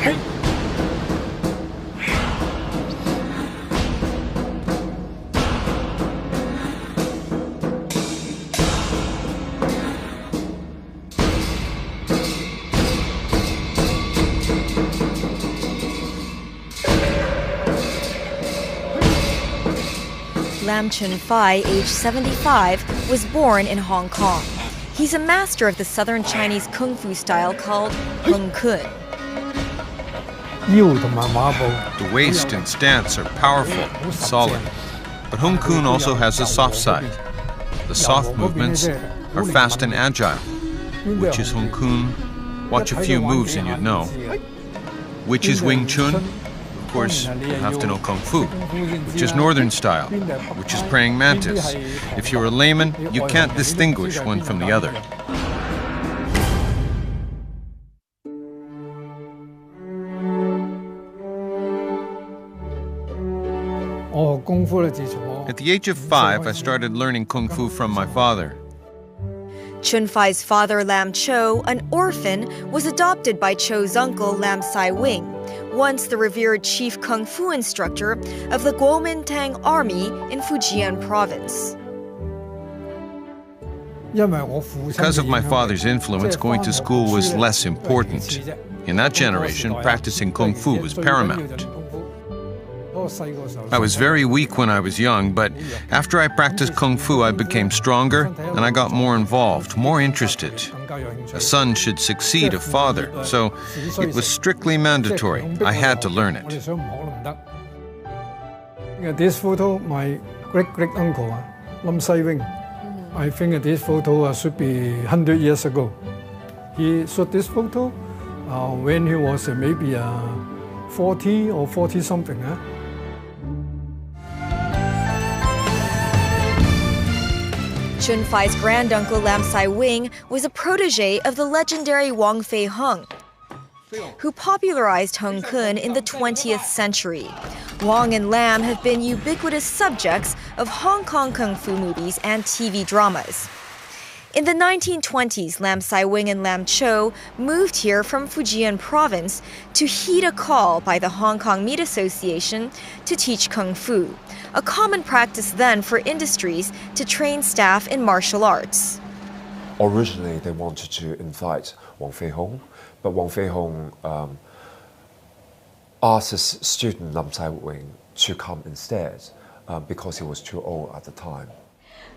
Lam Chun Fai, aged 75, was born in Hong Kong. He's a master of the southern Chinese Kung Fu style called Hung Kun. The waist and stance are powerful and solid, but Hung Kun also has a soft side. The soft movements are fast and agile. Which is Hung Kun? Watch a few moves and you'd know. Which is Wing Chun? Of course, you have to know Kung Fu, which is northern style, which is praying mantis. If you're a layman, you can't distinguish one from the other. At the age of 5, I started learning Kung Fu from my father. Chun Fai's father, Lam Cho, an orphan, was adopted by Cho's uncle, Lam Sai Wing, once the revered chief Kung Fu instructor of the Kuomintang Army in Fujian province. Because of my father's influence, going to school was less important. In that generation, practicing Kung Fu was paramount. I was very weak when I was young, but after I practiced Kung Fu, I became stronger and I got more involved, more interested. A son should succeed a father, so it was strictly mandatory. I had to learn it. This photo, my great-great-uncle, Lam Sai Wing. I think this photo should be 100 years ago. He shot this photo when he was maybe 40 or 40-something. Chun Fai's granduncle Lam Sai Wing was a protege of the legendary Wong Fei Hung, who popularized Hung Kun in the 20th century. Wong and Lam have been ubiquitous subjects of Hong Kong Kung Fu movies and TV dramas. In the 1920s, Lam Sai Wing and Lam Cho moved here from Fujian province to heed a call by the Hong Kong Meat Association to teach Kung Fu, a common practice then for industries to train staff in martial arts. Originally, they wanted to invite Wong Fei Hung, but Wong Fei Hung asked his student Lam Sai Wing to come instead because he was too old at the time.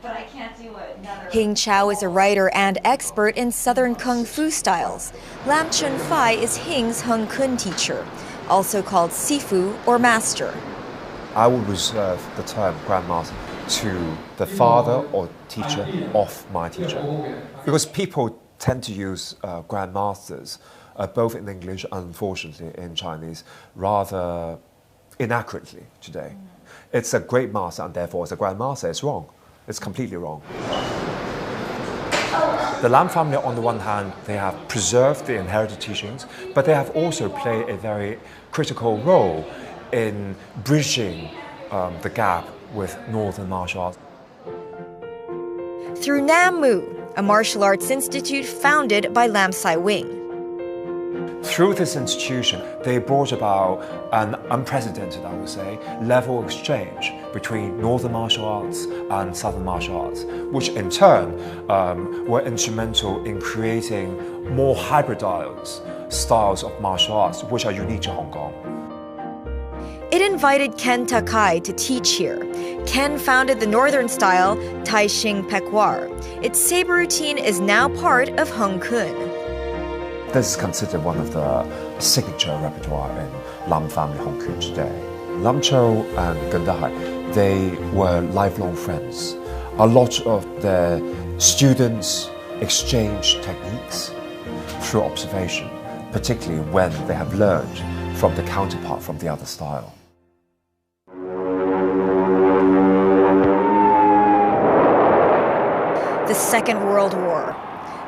But I can't do another. Hing Chao is a writer and expert in Southern Kung Fu styles. Lam Chun Fai is Hing's Hung Kun teacher, also called Sifu or master. I would reserve the term grandmaster to the father or teacher of my teacher. Because people tend to use grandmasters, both in English and unfortunately in Chinese, rather inaccurately today. It's a great master and therefore it's a grandmaster. It's wrong. It's completely wrong. The Lam family, on the one hand, they have preserved the inherited teachings, but they have also played a very critical role in bridging the gap with Northern martial arts. Through Nam Mu, a martial arts institute founded by Lam Sai Wing. Through this institution, they brought about an unprecedented, I would say, level of exchange between Northern martial arts and Southern martial arts, which in turn were instrumental in creating more hybridized styles of martial arts, which are unique to Hong Kong. It invited Ken Takai to teach here. Ken founded the northern style Tai Shing Pekwar. Its saber routine is now part of Hung Kun. This is considered one of the signature repertoire in Lam family Hong Kun today. Lam Cho and Gun Dahai, they were lifelong friends. A lot of their students exchange techniques through observation, particularly when they have learned from the counterpart from the other style. The Second World War.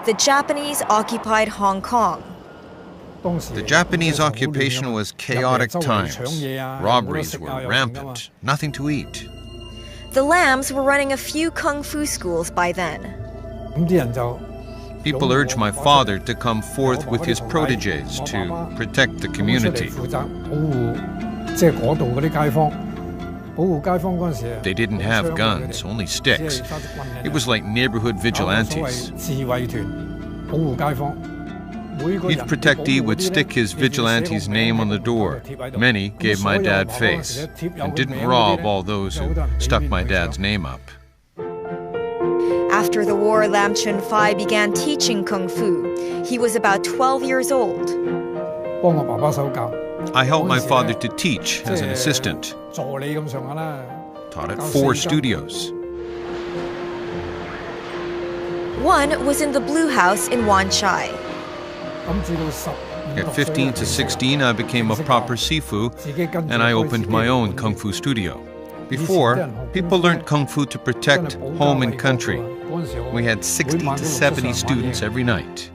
The Japanese occupied Hong Kong. The Japanese occupation was chaotic times. Robberies were rampant, nothing to eat. The Lams were running a few kung fu schools by then. People urged my father to come forth with his proteges to protect the community. They didn't have guns, only sticks. It was like neighborhood vigilantes. Each protectee would stick his vigilante's name on the door. Many gave my dad face and didn't rob all those who stuck my dad's name up. After the war, Lam Chun Fai began teaching Kung Fu. He was about 12 years old. I helped my father to teach as an assistant. Taught at 4 studios. One was in the Blue House in Wan Chai. At 15 to 16, I became a proper sifu, and I opened my own Kung Fu studio. Before, people learned Kung Fu to protect home and country. We had 60 to 70 students every night.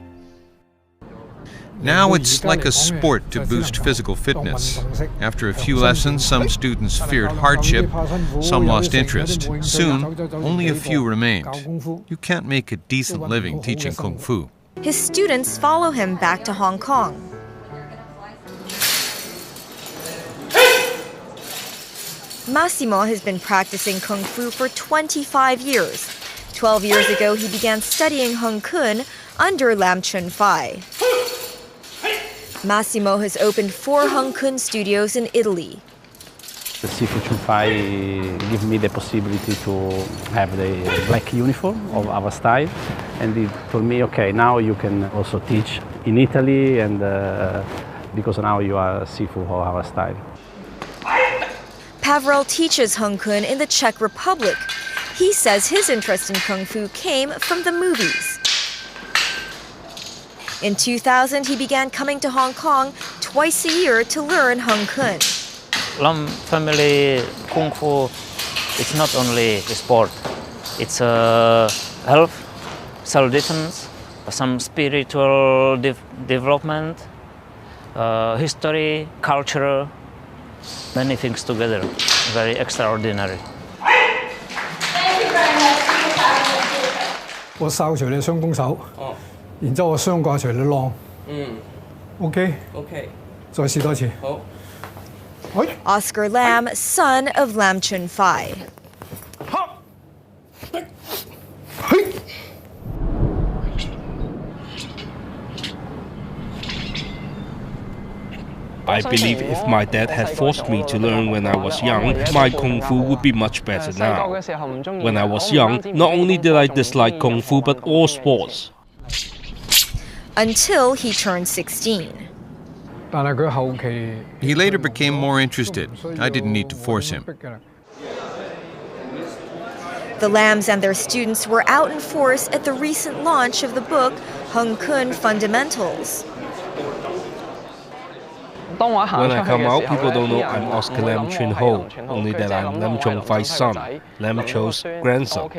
Now it's like a sport to boost physical fitness. After a few lessons, some students feared hardship, some lost interest. Soon, only a few remained. You can't make a decent living teaching Kung Fu. His students follow him back to Hong Kong. Massimo has been practicing Kung Fu for 25 years. 12 years ago, he began studying Hung Kun under Lam Chun Fai. Massimo has opened 4 Hung Kun studios in Italy. The Sifu Chun Fai gave me the possibility to have the black uniform of our style, and it told me, okay, now you can also teach in Italy, and because now you are Sifu of our style. Pavrel teaches Hung Kun in the Czech Republic. He says his interest in Kung Fu came from the movies. In 2000, he began coming to Hong Kong twice a year to learn Hung Kun. Lam family Kung Fu, it's not only a sport. It's health, self-defense, some spiritual development, history, culture, many things together. Very extraordinary. 我哨除你雙攻手，然之後我雙掛除你浪。OK。再試多次。好。Oscar Lam, son of Lam Chun Fai. I believe if my dad had forced me to learn when I was young, my Kung Fu would be much better now. When I was young, not only did I dislike Kung Fu, but all sports. Until he turned 16. He later became more interested. I didn't need to force him. The Lams and their students were out in force at the recent launch of the book Hung Kun Fundamentals. When I come out, people don't know I'm Oscar Lam Chun Ho, only that I'm Lam Chun Fai's son, Lam Cho's grandson.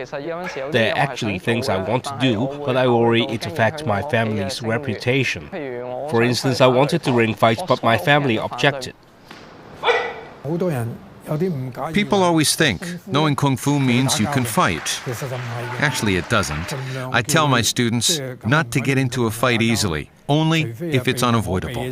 There are actually things I want to do, but I worry it affects my family's reputation. For instance, I wanted to ring fights, but my family objected. People always think knowing Kung Fu means you can fight. Actually, it doesn't. I tell my students not to get into a fight easily, only if it's unavoidable.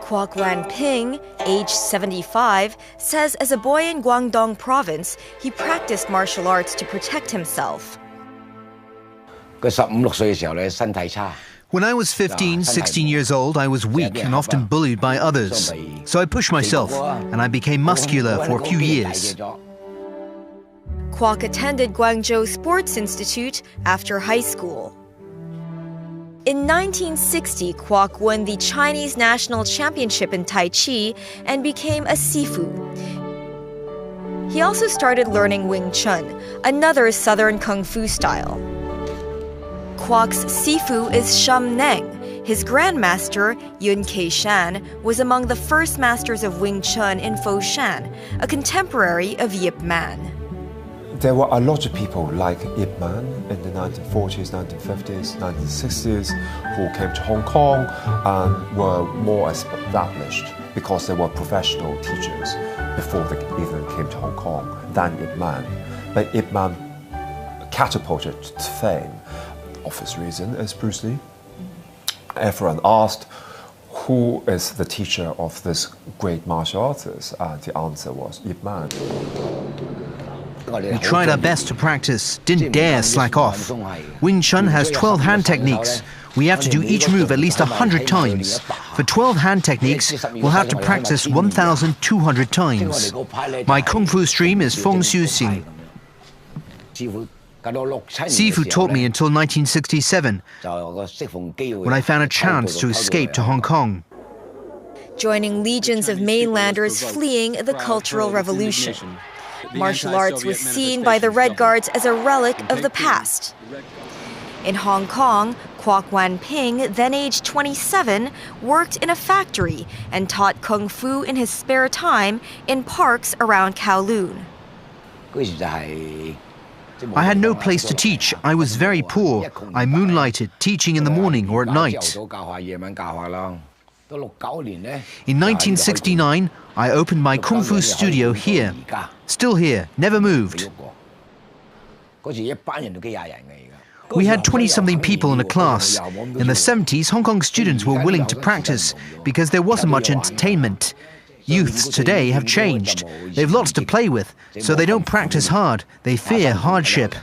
Kwok Wan Ping, age 75, says as a boy in Guangdong province, he practiced martial arts to protect himself. When I was 15, 16 years old, I was weak and often bullied by others. So I pushed myself, and I became muscular for a few years. Kwok attended Guangzhou Sports Institute after high school. In 1960, Kwok won the Chinese National Championship in Tai Chi and became a Sifu. He also started learning Wing Chun, another Southern Kung Fu style. Kwok's Sifu is Shum Neng. His grandmaster, Yun Kei-shan, was among the first masters of Wing Chun in Foshan, a contemporary of Yip Man. There were a lot of people like Yip Man in the 1940s, 1950s, 1960s who came to Hong Kong and were more established because they were professional teachers. before they even came to Hong Kong than Ip Man. But Ip Man catapulted to fame, obvious reason, is Bruce Lee. Everyone asked, who is the teacher of this great martial artist? And the answer was Ip Man. We tried our best to practice, didn't dare slack off. Wing Chun has 12 hand techniques. We have to do each move at least 100 times. For 12 hand techniques, we'll have to practice 1,200 times. My Kung Fu stream is Feng Xiu Xing. Sifu taught me until 1967, when I found a chance to escape to Hong Kong. Joining legions of mainlanders fleeing the Cultural Revolution. Martial arts was seen by the Red Guards as a relic of the past. In Hong Kong, Kwok Wan Ping, then aged 27, worked in a factory and taught Kung Fu in his spare time in parks around Kowloon. I had no place to teach. I was very poor. I moonlighted, teaching in the morning or at night. In 1969, I opened my Kung Fu studio here. Still here, never moved. We had 20-something people in a class. In the 70s, Hong Kong students were willing to practice because there wasn't much entertainment. Youths today have changed. They've lots to play with, so they don't practice hard. They fear hardship.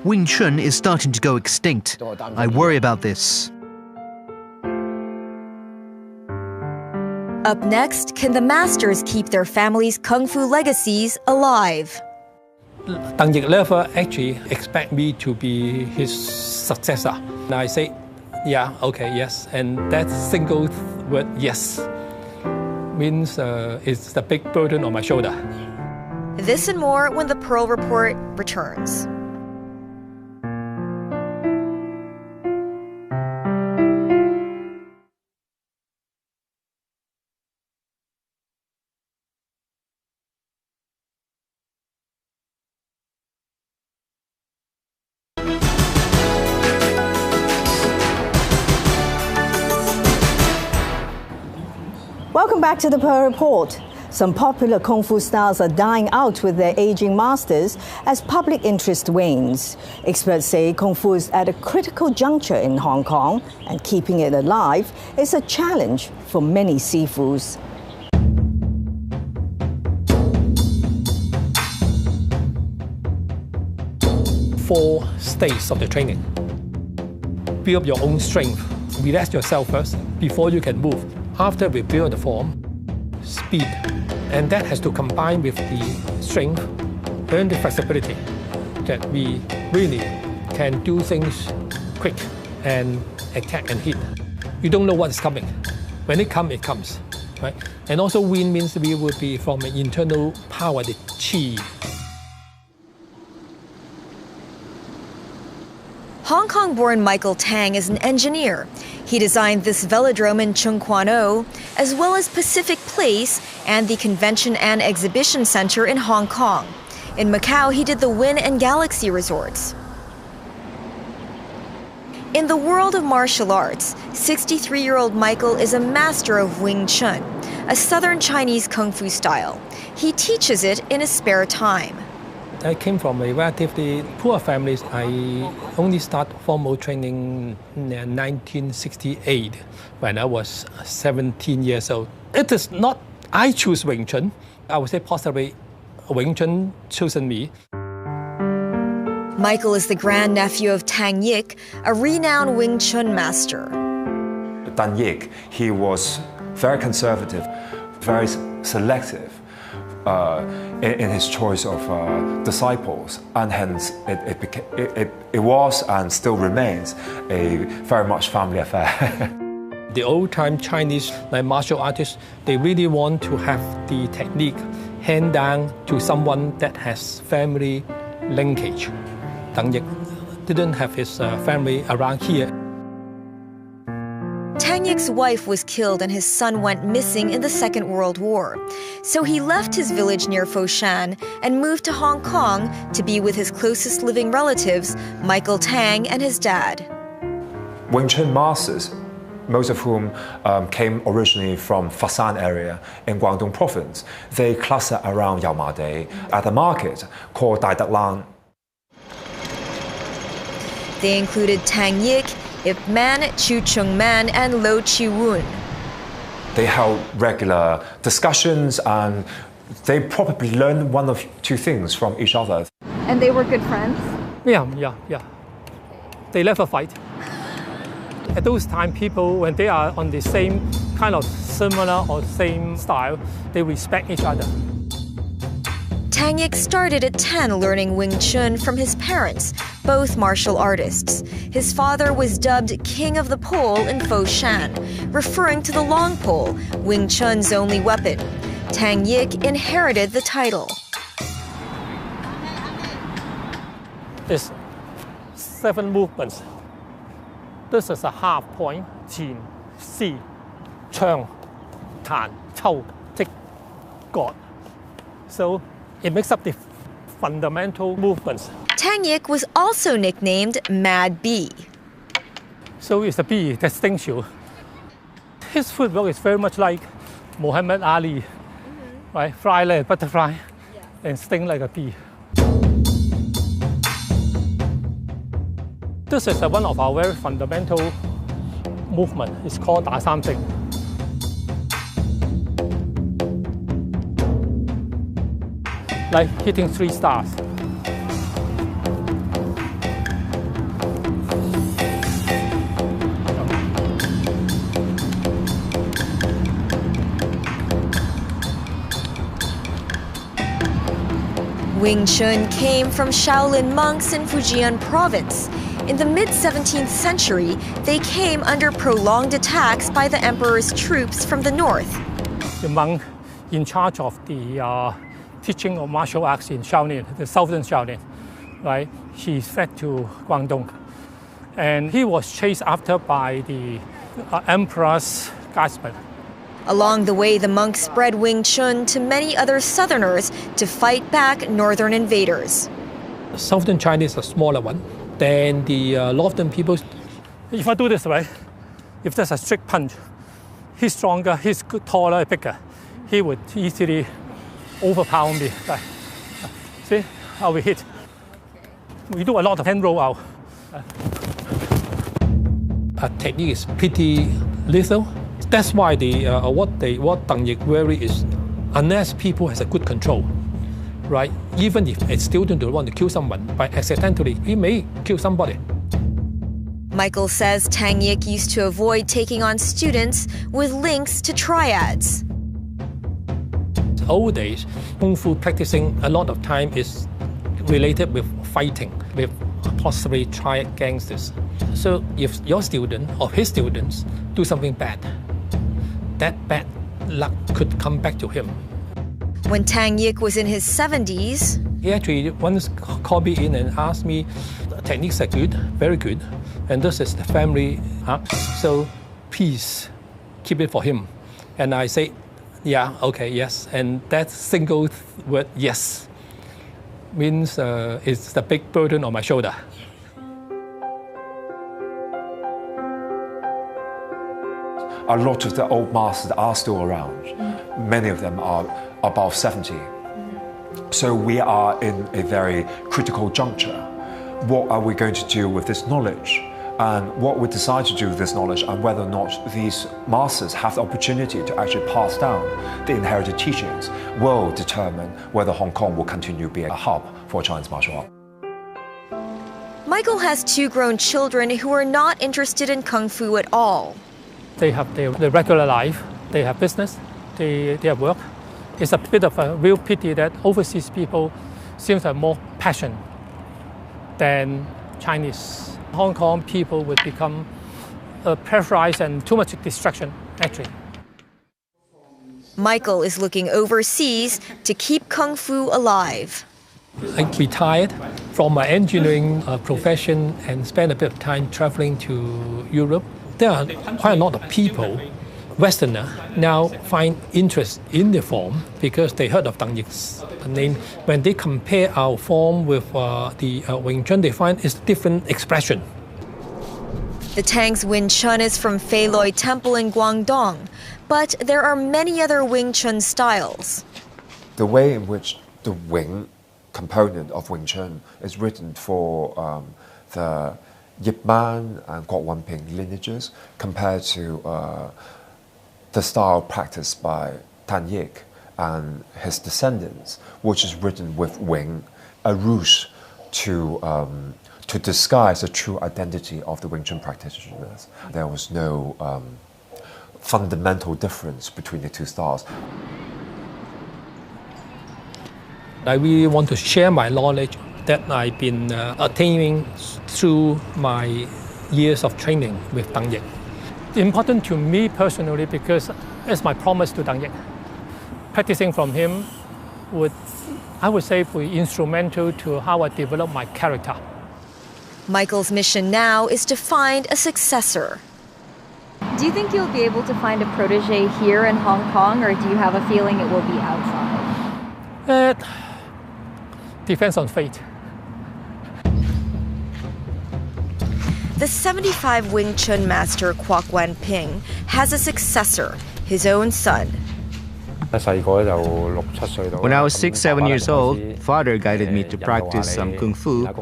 Wing Chun is starting to go extinct. I worry about this. Up next, can the masters keep their families' Kung Fu legacies alive? Deng Yik never actually expect me to be his successor. And I say, yeah, okay, yes. And that single word, yes, means it's the big burden on my shoulder. This and more when the Pearl Report returns. Welcome back to the Pearl Report. Some popular Kung Fu styles are dying out with their aging masters as public interest wanes. Experts say Kung Fu is at a critical juncture in Hong Kong, and keeping it alive is a challenge for many Sifus. Four stages of the training. Build up your own strength. Relax yourself first before you can move. After we build the form, speed. And that has to combine with the strength and the flexibility that we really can do things quick and attack and hit. You don't know what is coming. When it comes, it comes. Right? And also win means we will be from an internal power, the chi. Hong Kong-born Michael Tang is an engineer. He designed this velodrome in Chung Kwan O, as well as Pacific Place and the Convention and Exhibition Center in Hong Kong. In Macau, he did the Wynn and Galaxy resorts. In the world of martial arts, 63-year-old Michael is a master of Wing Chun, a southern Chinese Kung Fu style. He teaches it in his spare time. I came from a relatively poor family. I only started formal training in 1968 when I was 17 years old. It is not I choose Wing Chun. I would say possibly Wing Chun chosen me. Michael is the grandnephew of Tang Yik, a renowned Wing Chun master. Tang Yik, he was very conservative, very selective. In his choice of disciples, and hence it was and still remains a very much family affair. The old-time Chinese martial artists, they really want to have the technique hand down to someone that has family linkage. Deng Yik didn't have his family around here. Tang Yik's wife was killed and his son went missing in the Second World War. So he left his village near Foshan and moved to Hong Kong to be with his closest living relatives, Michael Tang and his dad. Wing Chun masters most of whom came originally from Fasan area in Guangdong province. They cluster around Yaomade at a market called Dai Dak Lan. They included Tang Yik, Ip Man, Chu Chung Man, and Lo Chi Wun. They held regular discussions and they probably learned one of two things from each other. And they were good friends? Yeah. They never fight. At those times, people, when they are on the same kind of similar or same style, they respect each other. Tang Yik started at 10 learning Wing Chun from his parents, both martial artists. His father was dubbed King of the Pole in Foshan, referring to the long pole, Wing Chun's only weapon. Tang Yik inherited the title. There's 7 movements. This is a half point, Jin, Si, Chang, Tan, Chou, Tik, God. So it makes up the fundamental movements. Tang Yik was also nicknamed Mad Bee. So it's a bee that stings you. His footwork is very much like Muhammad Ali, right? Fly like a butterfly and sting like a bee. This is one of our very fundamental movement. It's called Da Sam Sing. Like hitting 3 stars. Wing Chun came from Shaolin monks in Fujian province. In the mid-17th century, they came under prolonged attacks by the emperor's troops from the north. The monk in charge of the teaching of martial arts in Shaolin, the southern Shaolin, right? He fled to Guangdong. And he was chased after by the emperor's guardsmen. Along the way, the monks spread Wing Chun to many other southerners to fight back northern invaders. Southern China is a smaller one than the northern people. If I do this, right, if there's a strict punch, he's stronger, he's taller, bigger. He would easily overpower me. Right. See how we hit. We do a lot of hand roll out. Our technique is pretty lethal. That's why what Tang Yik worry is, unless people has a good control, right? Even if a student don't want to kill someone, by accidentally, he may kill somebody. Michael says Tang Yik used to avoid taking on students with links to triads. Old days, Kung Fu practicing a lot of time is related with fighting, with possibly triad gangsters. So if your student or his students do something bad, that bad luck could come back to him. When Tang Yik was in his 70s, he actually once called me in and asked me, techniques are good, very good, and this is the family, so please keep it for him. And I say, yeah, okay, yes. And that single word, yes, means it's the big burden on my shoulder. A lot of the old masters are still around. Many of them are above 70. So we are in a very critical juncture. What are we going to do with this knowledge? And what we decide to do with this knowledge, and whether or not these masters have the opportunity to actually pass down the inherited teachings, will determine whether Hong Kong will continue being a hub for Chinese martial art. Michael has 2 grown children who are not interested in Kung Fu at all. They have their regular life, they have business, they have work. It's a bit of a real pity that overseas people seem to have more passion than Chinese. Hong Kong people would become pressurized and too much distraction, actually. Michael is looking overseas to keep Kung Fu alive. I retired from my engineering profession and spent a bit of time traveling to Europe. There are quite a lot of people, Westerners, now find interest in the form because they heard of Tang Yik's name. When they compare our form with the Wing Chun, they find it's different expression. The Tang's Wing Chun is from Fei Loi Temple in Guangdong, but there are many other Wing Chun styles. The way in which the Wing component of Wing Chun is written for the Yip Man and Kwok Wan Ping lineages compared to the style practiced by Tan Yik and his descendants, which is written with Wing, a ruse to disguise the true identity of the Wing Chun practitioners. There was no fundamental difference between the two styles. I really want to share my knowledge that I've been attaining through my years of training with Tang Yik. Important to me personally because it's my promise to Tang Yik. Practicing from him would, I would say, be instrumental to how I develop my character. Michael's mission now is to find a successor. Do you think you'll be able to find a protege here in Hong Kong, or do you have a feeling it will be outside? It depends on fate. The 75 Wing Chun master Kwok Wan Ping has a successor, his own son. When I was 6-7 years old, father guided me to practice some Gungfu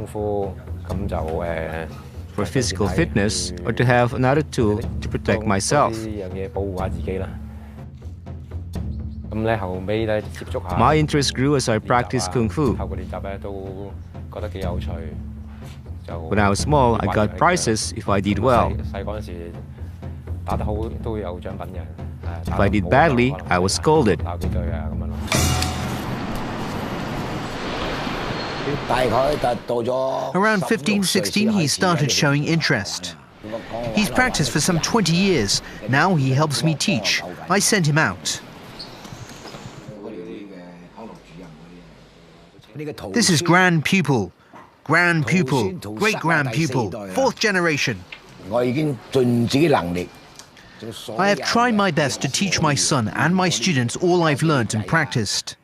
for physical fitness or to have another tool to protect myself. My interest grew as I practiced Kung Fu. When I was small, I got prizes if I did well. If I did badly, I was scolded. Around 15, 16, he started showing interest. He's practiced for some 20 years. Now he helps me teach. I send him out. This is grand pupil, great-grand pupil, 4th generation. I have tried my best to teach my son and my students all I've learned and practiced.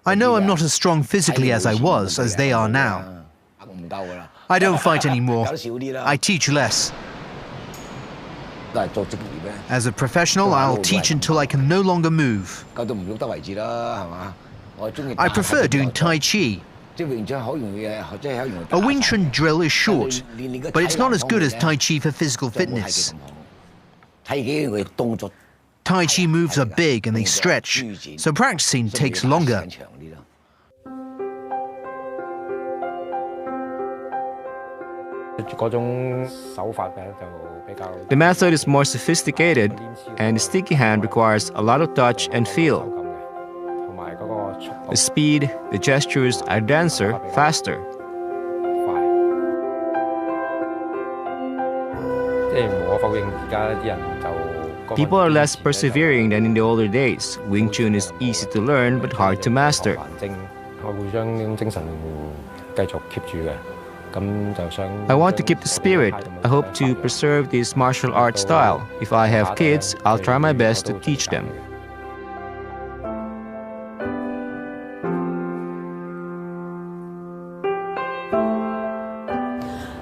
I know I'm not as strong physically as I was, as they are now. I don't fight anymore. I teach less. As a professional, I'll teach until I can no longer move. I prefer doing Tai Chi. A Wing Chun drill is short, but it's not as good as Tai Chi for physical fitness. Tai Chi moves are big and they stretch, so practicing takes longer. The method is more sophisticated, and the sticky hand requires a lot of touch and feel. The speed, the gestures are denser, faster. People are less persevering than in the older days. Wing Chun is easy to learn but hard to master. I want to keep the spirit. I hope to preserve this martial art style. If I have kids, I'll try my best to teach them.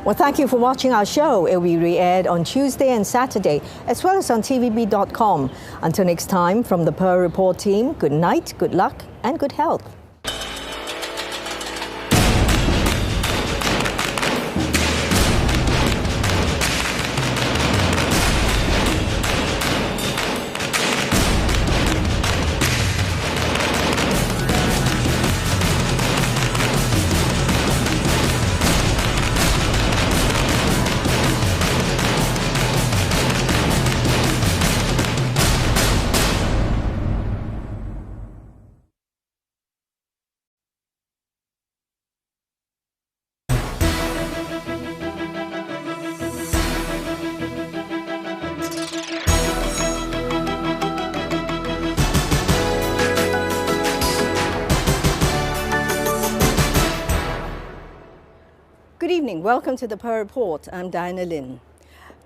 Well, thank you for watching our show. It will be re-aired on Tuesday and Saturday, as well as on tvb.com. Until next time, from the Pearl Report team, good night, good luck, and good health. Good evening. Welcome to the Pearl Report. I'm Diana Lin.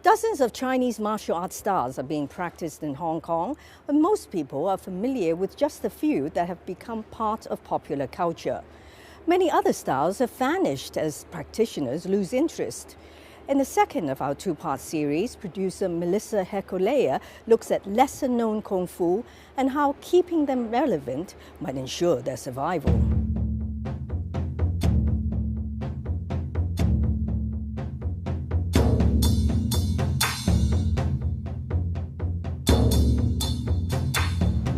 Dozens of Chinese martial arts styles are being practiced in Hong Kong, but most people are familiar with just a few that have become part of popular culture. Many other styles have vanished as practitioners lose interest. In the second of our two-part series, producer Melissa Hekolea looks at lesser-known Kung Fu and how keeping them relevant might ensure their survival.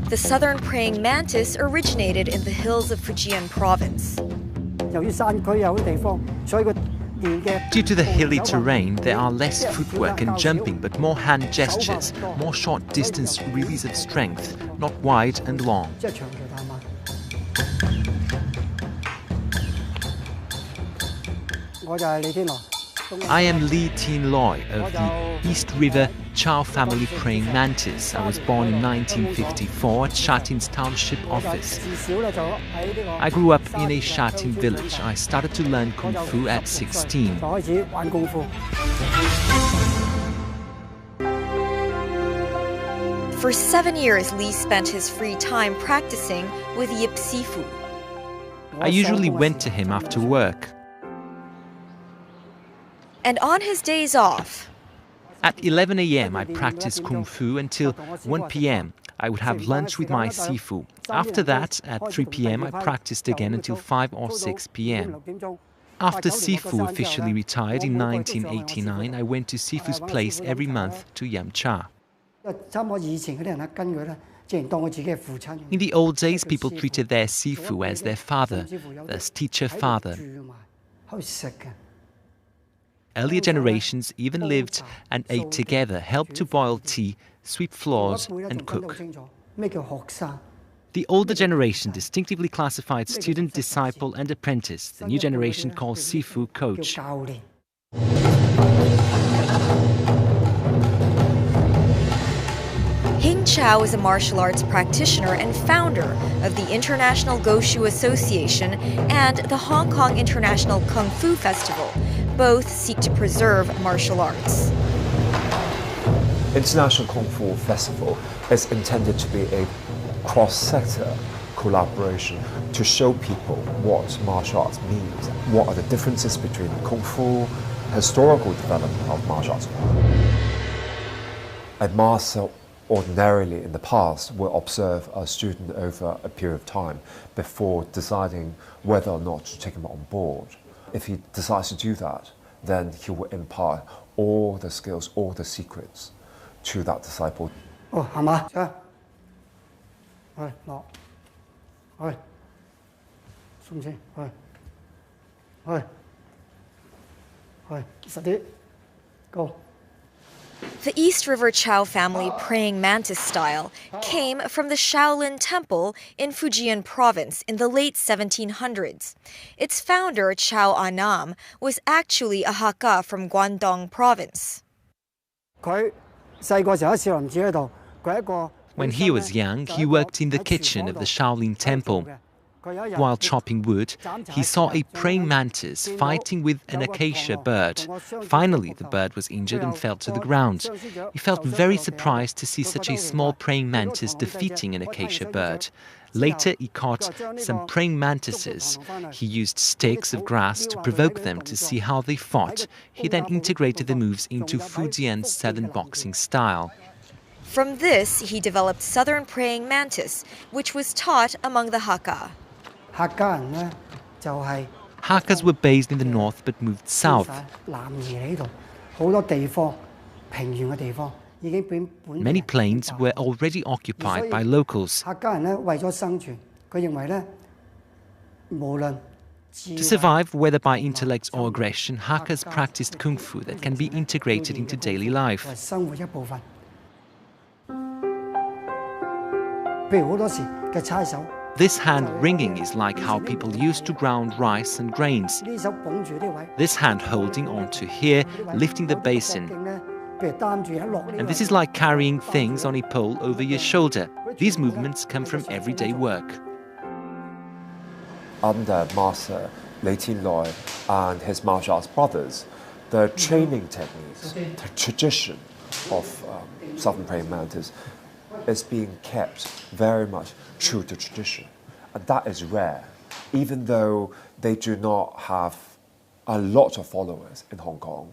The southern praying mantis originated in the hills of Fujian province. Due to the hilly terrain, there are less footwork and jumping, but more hand gestures, more short-distance release of strength, not wide and long. I am Li Tin Loy of the East River Chow family praying mantis. I was born in 1954 at Shatin's township office. I grew up in a Shatin village. I started to learn Kung Fu at 16. For 7 years, Li spent his free time practicing with Yip Sifu. I usually went to him after work. And on his days off, at 11 a.m. I practiced Kung Fu until 1 p.m. I would have lunch with my Sifu. After that, at 3 p.m. I practiced again until 5 or 6 p.m. After Sifu officially retired in 1989, I went to Sifu's place every month to Yam Cha. In the old days, people treated their Sifu as their father, thus teacher father. Earlier generations even lived and ate together, helped to boil tea, sweep floors and cook. The older generation distinctively classified student, disciple and apprentice. The new generation calls Sifu coach. Hing Chao is a martial arts practitioner and founder of the International Goshu Association and the Hong Kong International Kung Fu Festival. Both seek to preserve martial arts. International Kung Fu Festival is intended to be a cross-sector collaboration to show people what martial arts means, what are the differences between Kung Fu, historical development of martial arts. A master ordinarily in the past will observe a student over a period of time before deciding whether or not to take him on board. If he decides to do that, then he will impart all the skills, all the secrets to that disciple. Go. The East River Chow family praying mantis style came from the Shaolin Temple in Fujian province in the late 1700s. Its founder, Chow Annam, was actually a Hakka from Guangdong province. When he was young, he worked in the kitchen of the Shaolin Temple. While chopping wood, he saw a praying mantis fighting with an acacia bird. Finally, the bird was injured and fell to the ground. He felt very surprised to see such a small praying mantis defeating an acacia bird. Later, he caught some praying mantises. He used sticks of grass to provoke them to see how they fought. He then integrated the moves into Fujian's southern boxing style. From this, he developed southern praying mantis, which was taught among the Hakka. Hakkas were based in the north but moved south. Many plains were already occupied by locals. To survive, whether by intellect or aggression, Hakkas practiced Kung Fu that can be integrated into daily life. This hand wringing is like how people used to ground rice and grains. This hand holding onto here, lifting the basin. And this is like carrying things on a pole over your shoulder. These movements come from everyday work. Under Master Li Tin Loy and his martial arts brothers, the training techniques, the tradition of Southern praying mantis is being kept very much true to tradition. And that is rare, even though they do not have a lot of followers in Hong Kong.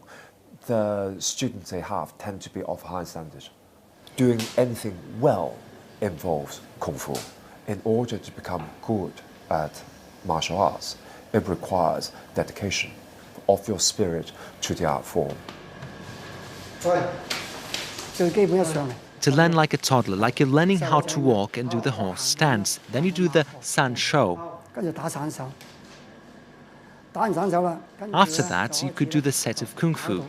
the students they have tend to be of high standard. Doing anything well involves Kung Fu. In order to become good at martial arts, it requires dedication of your spirit to the art form. To learn like a toddler, like you're learning how to walk and do the horse stance. Then you do the san shou. After that, you could do the set of Kung Fu.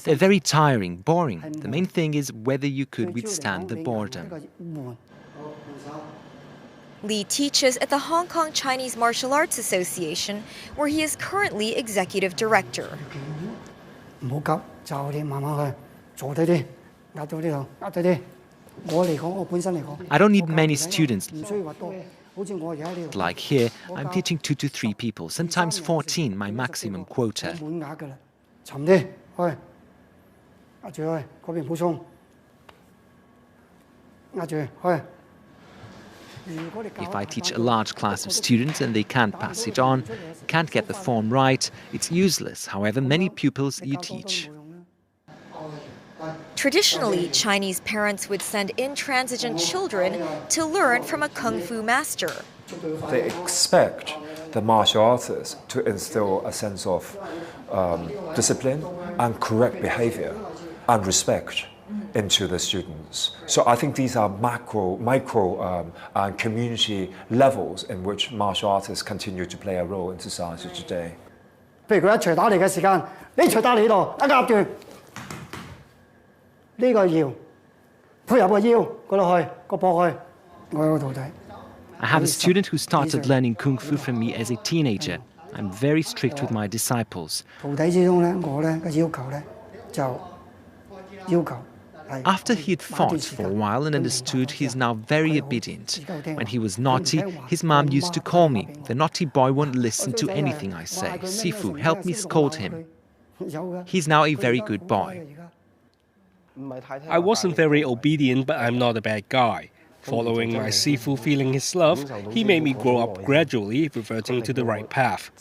They're very tiring, boring. The main thing is whether you could withstand the boredom. Lee teaches at the Hong Kong Chinese Martial Arts Association, where he is currently executive director. I don't need many students. Like here, I'm teaching 2 to 3 people, sometimes 14, my maximum quota. If I teach a large class of students and they can't pass it on, can't get the form right, it's useless, however many pupils you teach. Traditionally, Chinese parents would send intransigent children to learn from a Kung Fu master. They expect the martial artists to instill a sense of discipline and correct behavior and respect into the students. So I think these are micro and community levels in which martial artists continue to play a role in society today. I have a student who started learning Kung Fu from me as a teenager. I'm very strict with my disciples. After he had fought for a while and understood, he's now very obedient. When he was naughty, his mom used to call me. The naughty boy won't listen to anything I say. Sifu, help me scold him. He's now a very good boy. I wasn't very obedient, but I'm not a bad guy. Following my Sifu feeling his love, he made me grow up gradually, reverting to the right path.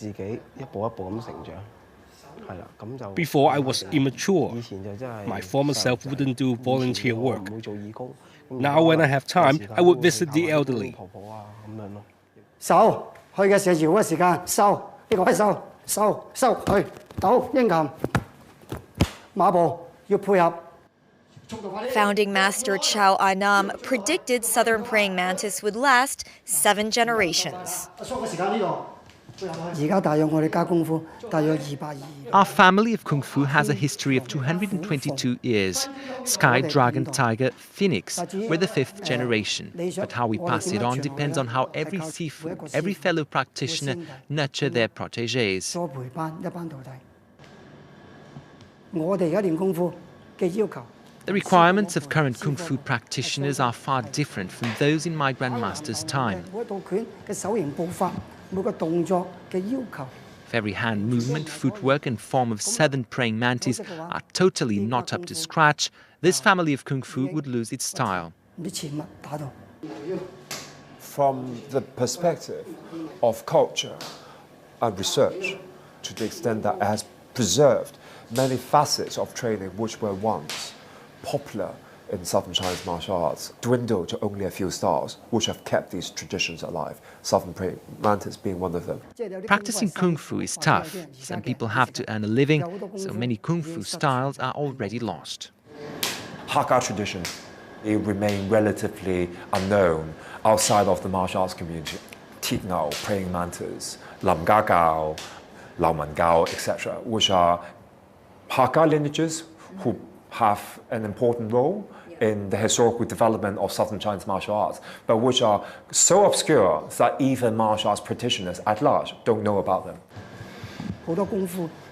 Before, I was immature. My former self wouldn't do volunteer work. Now, when I have time, I would visit the elderly. Founding master Chow Ai-nam predicted southern praying mantis would last 7 generations. Our family of Kung Fu has a history of 222 years. Sky, Dragon, Tiger, Phoenix, we're the 5th generation. But how we pass it on depends on how every Sifu, every fellow practitioner nurture their protégés. The requirements of current Kung Fu practitioners are far different from those in my grandmaster's time. Every hand movement, footwork and form of southern praying mantis are totally not up to scratch. This family of Kung Fu would lose its style. From the perspective of culture and research, to the extent that it has preserved many facets of training which were once popular in southern Chinese martial arts, dwindled to only a few styles which have kept these traditions alive, southern praying mantis being one of them. Practicing Kung Fu is tough. Some people have to earn a living, so many Kung Fu styles are already lost. Hakka tradition, it remain relatively unknown outside of the martial arts community. Tiet Ngao, praying mantis, Lam Ga Gao, Lao Man Gao, etc., which are Hakka lineages who have an important role in the historical development of southern Chinese martial arts, but which are so obscure that even martial arts practitioners at large don't know about them.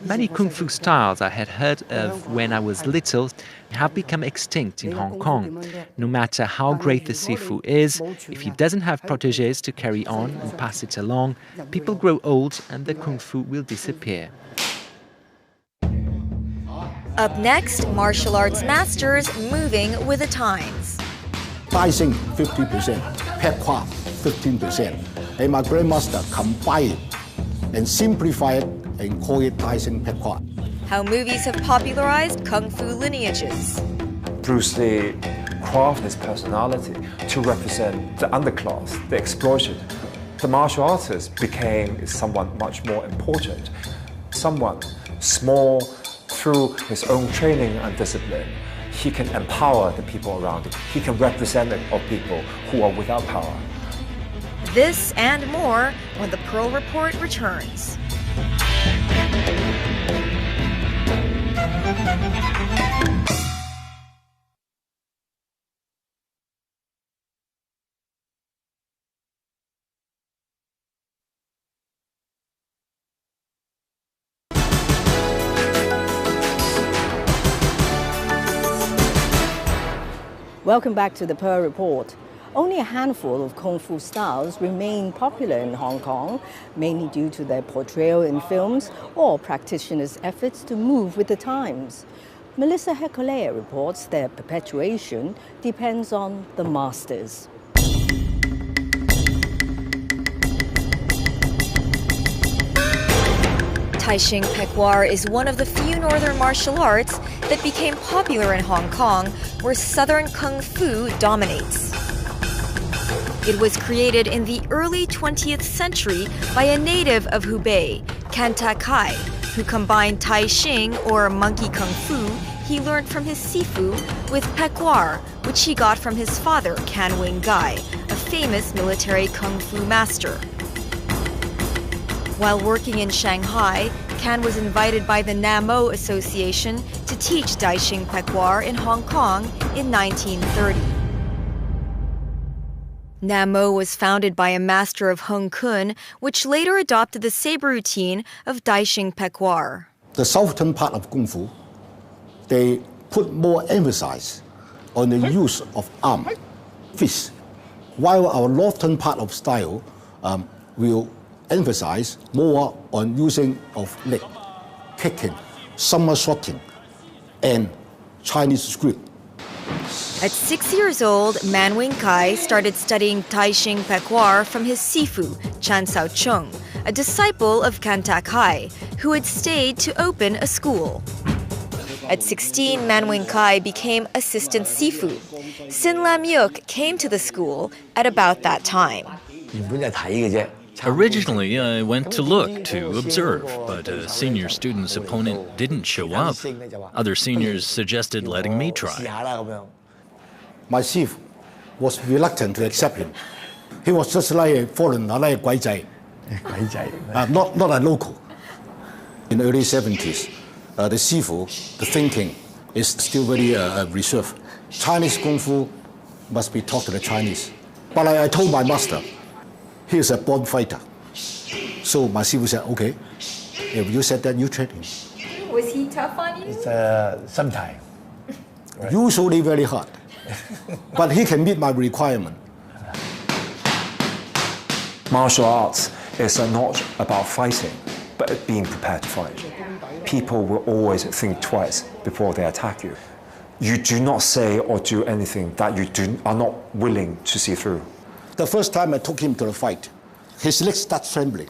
Many Kung Fu styles I had heard of when I was little have become extinct in Hong Kong. No matter how great the Sifu is, if he doesn't have protégés to carry on and pass it along, people grow old and the Kung Fu will disappear. Up next, martial arts masters moving with the times. Daising 50%, Pet Qua 15%. And my grandmaster combined it and simplify it and call it Daising Pet Qua. how movies have popularized kung fu lineages. Bruce Lee crafted his personality to represent the underclass, the exploited. The martial artist became someone much more important, someone small. Through his own training and discipline, he can empower the people around him. He can represent of people who are without power. This and more when the Pearl Report returns. Welcome back to the Pearl Report. Only a handful of Kung Fu styles remain popular in Hong Kong, mainly due to their portrayal in films or practitioners' efforts to move with the times. Melissa Hecolea reports their perpetuation depends on the masters. Tai Shing Pekwar is one of the few northern martial arts that became popular in Hong Kong, where southern kung fu dominates. It was created in the early 20th century by a native of Hubei, Kanta Kai, who combined Tai Shing, or monkey kung fu, he learned from his sifu, with Pekwar, which he got from his father, Kan Wing Gai, a famous military kung fu master. While working in Shanghai, Kan was invited by the Namo Association to teach Tai Shing Pekwar in Hong Kong in 1930. Namo was founded by a master of Hung Kun, which later adopted the saber routine of Tai Shing Pekwar. The southern part of Kung Fu, they put more emphasis on the use of arm, fist, while our northern part of style will emphasize more on using of leg, kicking, somersaulting, and Chinese script. At 6 years old, Man Wing Kai started studying Tai Shing Pekwar from his sifu, Chan Sao Chung, a disciple of Kanta Kai, who had stayed to open a school. At 16, Man Wing Kai became assistant sifu. Sin Lam Yuk came to the school at about that time. Originally, I went to look, to observe, but a senior student's opponent didn't show up. Other seniors suggested letting me try. My chief was reluctant to accept him. He was just like a foreigner, like a guai not a local. In the early 70s, the sifu, the thinking is still very reserved. Chinese Kung Fu must be taught to the Chinese. But I told my master, he is a born fighter. So my sifu said, okay, if you said that, you train him. Was he tough on you? Sometimes. Right. Usually very hard. But he can meet my requirement. Martial arts is not about fighting, but being prepared to fight. People will always think twice before they attack you. You do not say or do anything that you are not willing to see through. The first time I took him to the fight, his legs start trembling.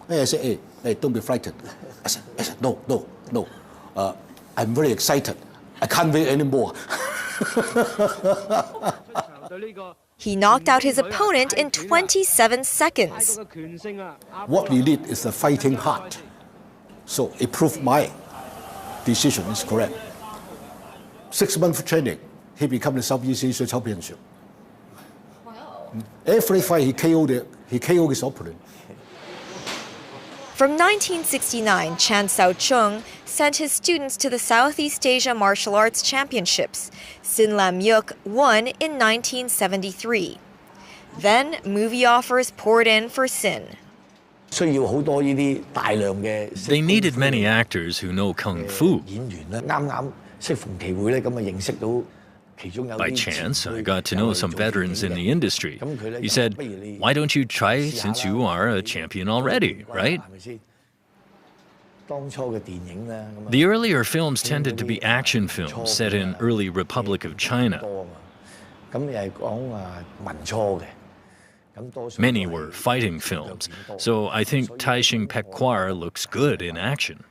I said, hey, don't be frightened. I said, no. I'm very excited. I can't wait anymore. He knocked out his opponent in 27 seconds. What we need is the fighting heart. So it proved my decision is correct. 6 months training, he became the Southeast Asia Championship. Every fight he KO'd his opponent. From 1969, Chan Sao Chung sent his students to the Southeast Asia Martial Arts Championships. Sin Lam Yuk won in 1973. Then, movie offers poured in for Sin. They needed many actors who know Kung Fu. By chance, I got to know some veterans in the industry. He said, why don't you try since you are a champion already, right? The earlier films tended to be action films set in early Republic of China. Many were fighting films, so I think Taisheng Pekquar looks good in action.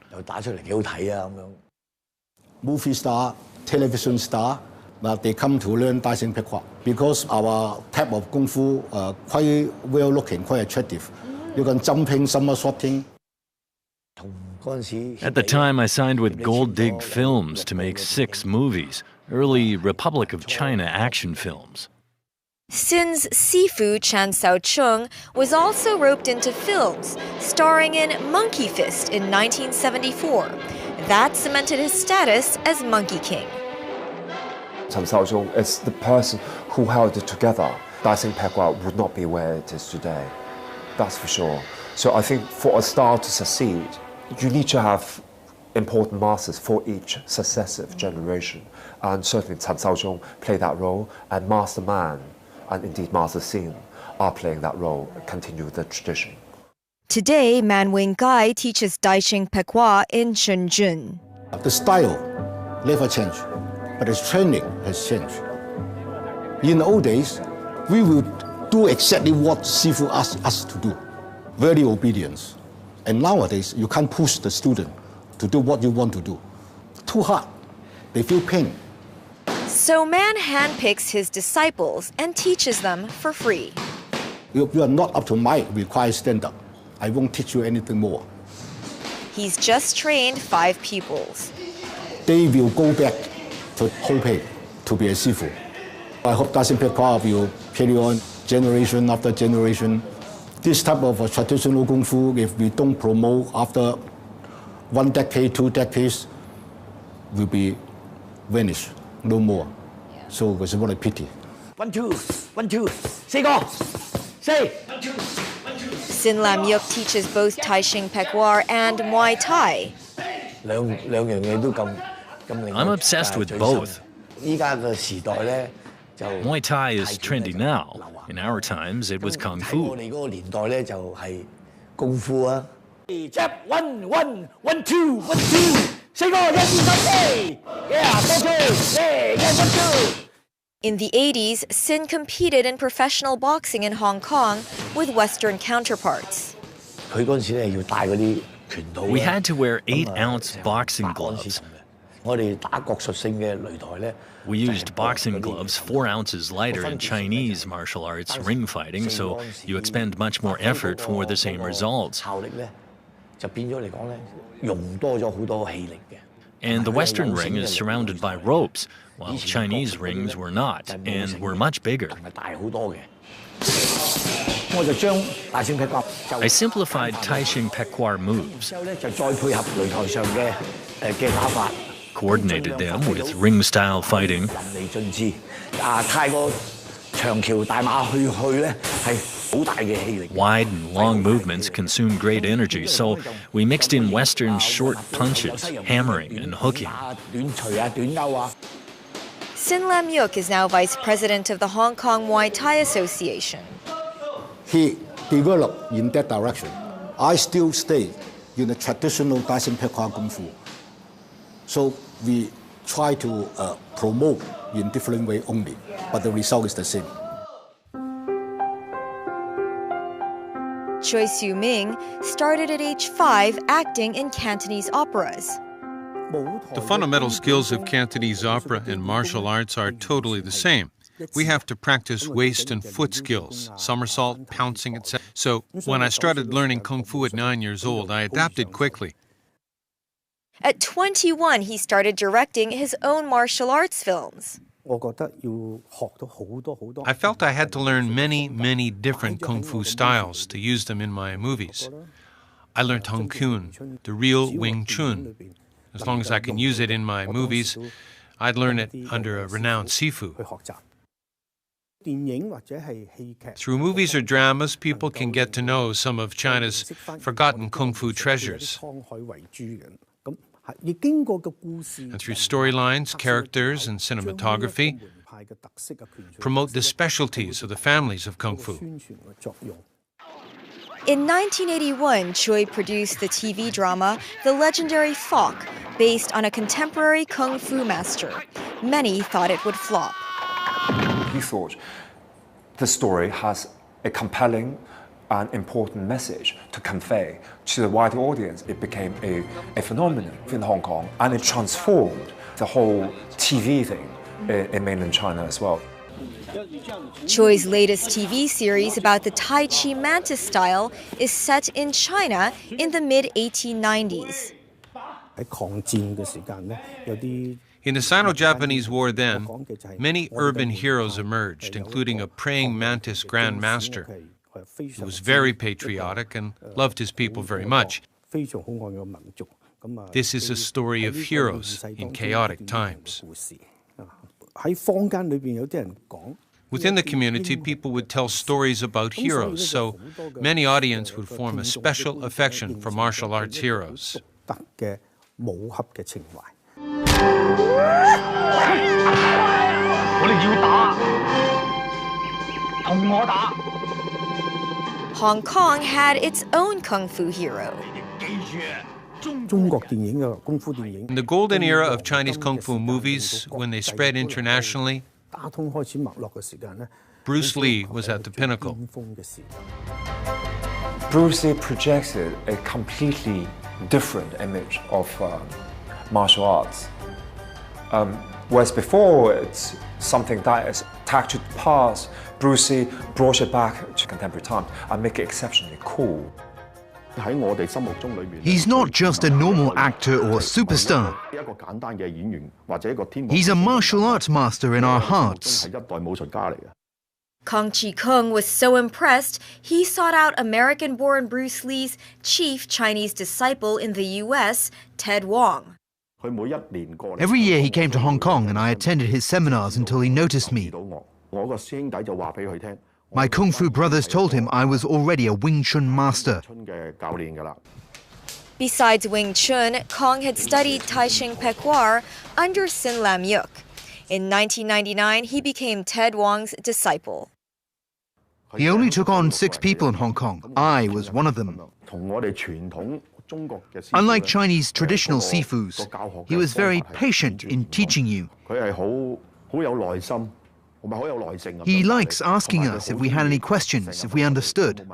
Movie star, television star, but they come to learn Taisheng Pekquar because our type of Kung Fu quite well looking, quite attractive. You can jumping, somersaulting. At the time, I signed with Gold Dig Films to make 6 movies, early Republic of China action films. Sin's Sifu Chan Sao-chung was also roped into films, starring in Monkey Fist in 1974. That cemented his status as Monkey King. Chan Sao-chung is the person who held it together. Taisheng Pekquar would not be where it is today. That's for sure. So I think for a style to succeed, you need to have important masters for each successive generation. And certainly Chan Sao-chung played that role, and Master Man, and indeed Master Sin, are playing that role, continue the tradition. Today, Man Wing Kai teaches Taisheng Pekquar in Shenzhen. The style never changed, but the training has changed. In the old days, we would do exactly what Sifu asked us to do, very obedience. And nowadays, you can't push the student to do what you want to do. Too hard. They feel pain. So Man handpicks his disciples and teaches them for free. If you are not up to my required standard, I won't teach you anything more. He's just trained 5 pupils. They will go back to Hopei to be a Sifu. I hope Taisheng Pekquar will carry on generation after generation. This type of traditional Kung Fu, if we don't promote after 1 decade, 2 decades, will be vanished, no more. So it's what a pity. 1, 2, 1, 2, 4 個，4。Sin Lam Yuk teaches both Taisheng Pekquar and Muay Thai. I'm obsessed with both. Muay Thai is trendy now. In our times, it was Kung Fu. Jab 1, 1, 1, 2, 1, 2， 4個，1、2、3、4， yeah， 多謝，yeah， 1、2。 In the 80s, Sin competed in professional boxing in Hong Kong with Western counterparts. We had to wear 8-ounce boxing gloves. We used boxing gloves 4 ounces lighter in Chinese martial arts ring fighting, so you expend much more effort for the same results. And the Western ring is surrounded by ropes, while Chinese rings were not, and were much bigger. I simplified Taisheng Pekquar moves, coordinated them with ring-style fighting, wide and long movements consume great energy, so we mixed in Western short punches, hammering and hooking. Sin Lam Yuk is now vice president of the Hong Kong Muay Thai Association. He developed in that direction. I still stay in the traditional Taisheng Pekquar Kung Fu. So we try to promote in different way only, but the result is the same. Choi Siu Ming started at age 5 acting in Cantonese operas. The fundamental skills of Cantonese opera and martial arts are totally the same. We have to practice waist and foot skills, somersault, pouncing, etc. So when I started learning Kung Fu at 9 years old, I adapted quickly. At 21, he started directing his own martial arts films. I felt I had to learn many different Kung Fu styles to use them in my movies. I learned Hung Kun, the real Wing Chun. As long as I can use it in my movies, I'd learn it under a renowned Sifu. Through movies or dramas, people can get to know some of China's forgotten Kung Fu treasures. And through storylines, characters, and cinematography, promote the specialties of the families of Kung Fu. In 1981, Choi produced the TV drama The Legendary Fok, based on a contemporary Kung Fu master. Many thought it would flop. He thought the story has a compelling and important message to convey to the wider audience. It became a phenomenon in Hong Kong, and it transformed the whole TV thing in mainland China as well. Choi's latest TV series about the Tai Chi mantis style is set in China in the mid-1890s. In the Sino-Japanese War then, many urban heroes emerged, including a praying mantis Grand Master, who was very patriotic and loved his people very much. This is a story of heroes in chaotic times. Within the community, people would tell stories about heroes, so many audiences would form a special affection for martial arts heroes. Hong Kong had its own kung fu hero. In the golden era of Chinese kung fu movies, when they spread internationally, Bruce Lee was at the pinnacle. Bruce Lee projected a completely different image of martial arts. Whereas before it's something that is tacked to the past, Bruce Lee brought it back to contemporary times and make it exceptionally cool. He's not just a normal actor or superstar. He's a martial arts master in our hearts. Kong Chi Kung was so impressed, he sought out American-born Bruce Lee's chief Chinese disciple in the U.S., Ted Wong. Every year he came to Hong Kong and I attended his seminars until he noticed me. My Kung Fu brothers told him I was already a Wing Chun master. Besides Wing Chun, Kong had studied Tai Ching Pekwa under Sin Lam Yuk. In 1999, he became Ted Wong's disciple. He only took on 6 people in Hong Kong. I was one of them. Unlike Chinese traditional sifus, he was very patient in teaching you. He likes asking us if we had any questions, if we understood.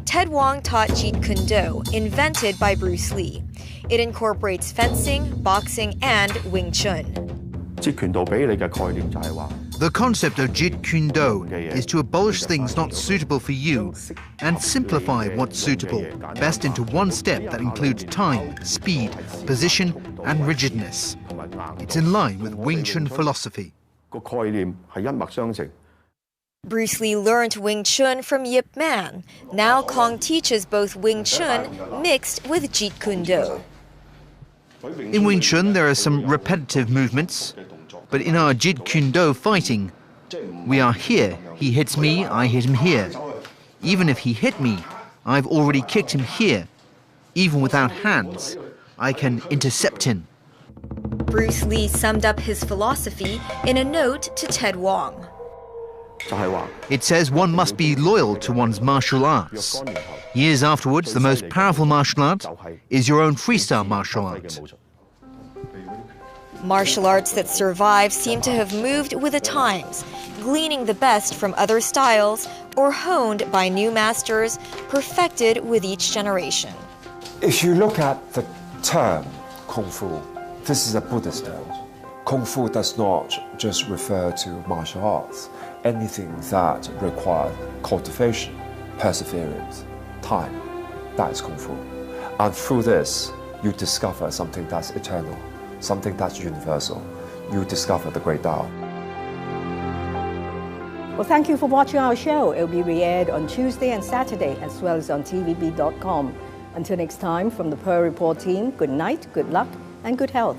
Ted Wong taught Jeet Kune Do, invented by Bruce Lee. It incorporates fencing, boxing, and Wing Chun. The concept of Jeet Kune Do is to abolish things not suitable for you and simplify what's suitable, best into one step that includes time, speed, position, and rigidness. It's in line with Wing Chun philosophy. Bruce Lee learned Wing Chun from Yip Man. Now Kong teaches both Wing Chun mixed with Jeet Kune Do. In Wing Chun, there are some repetitive movements, but in our Jeet Kune Do fighting, we are here. He hits me, I hit him here. Even if he hit me, I've already kicked him here. Even without hands, I can intercept him. Bruce Lee summed up his philosophy in a note to Ted Wong. It says one must be loyal to one's martial arts. Years afterwards, the most powerful martial art is your own freestyle martial art. Martial arts that survive seem to have moved with the times, gleaning the best from other styles or honed by new masters, perfected with each generation. If you look at the term Kung Fu, this is a Buddhist term. Kung Fu does not just refer to martial arts. Anything that requires cultivation, perseverance, time, that is Kung Fu. And through this, you discover something that's eternal, something that's universal. You discover the great Tao. Well, thank you for watching our show. It will be re-aired on Tuesday and Saturday, as well as on tvb.com. Until next time, from the Pearl Report team, good night, good luck, and good health.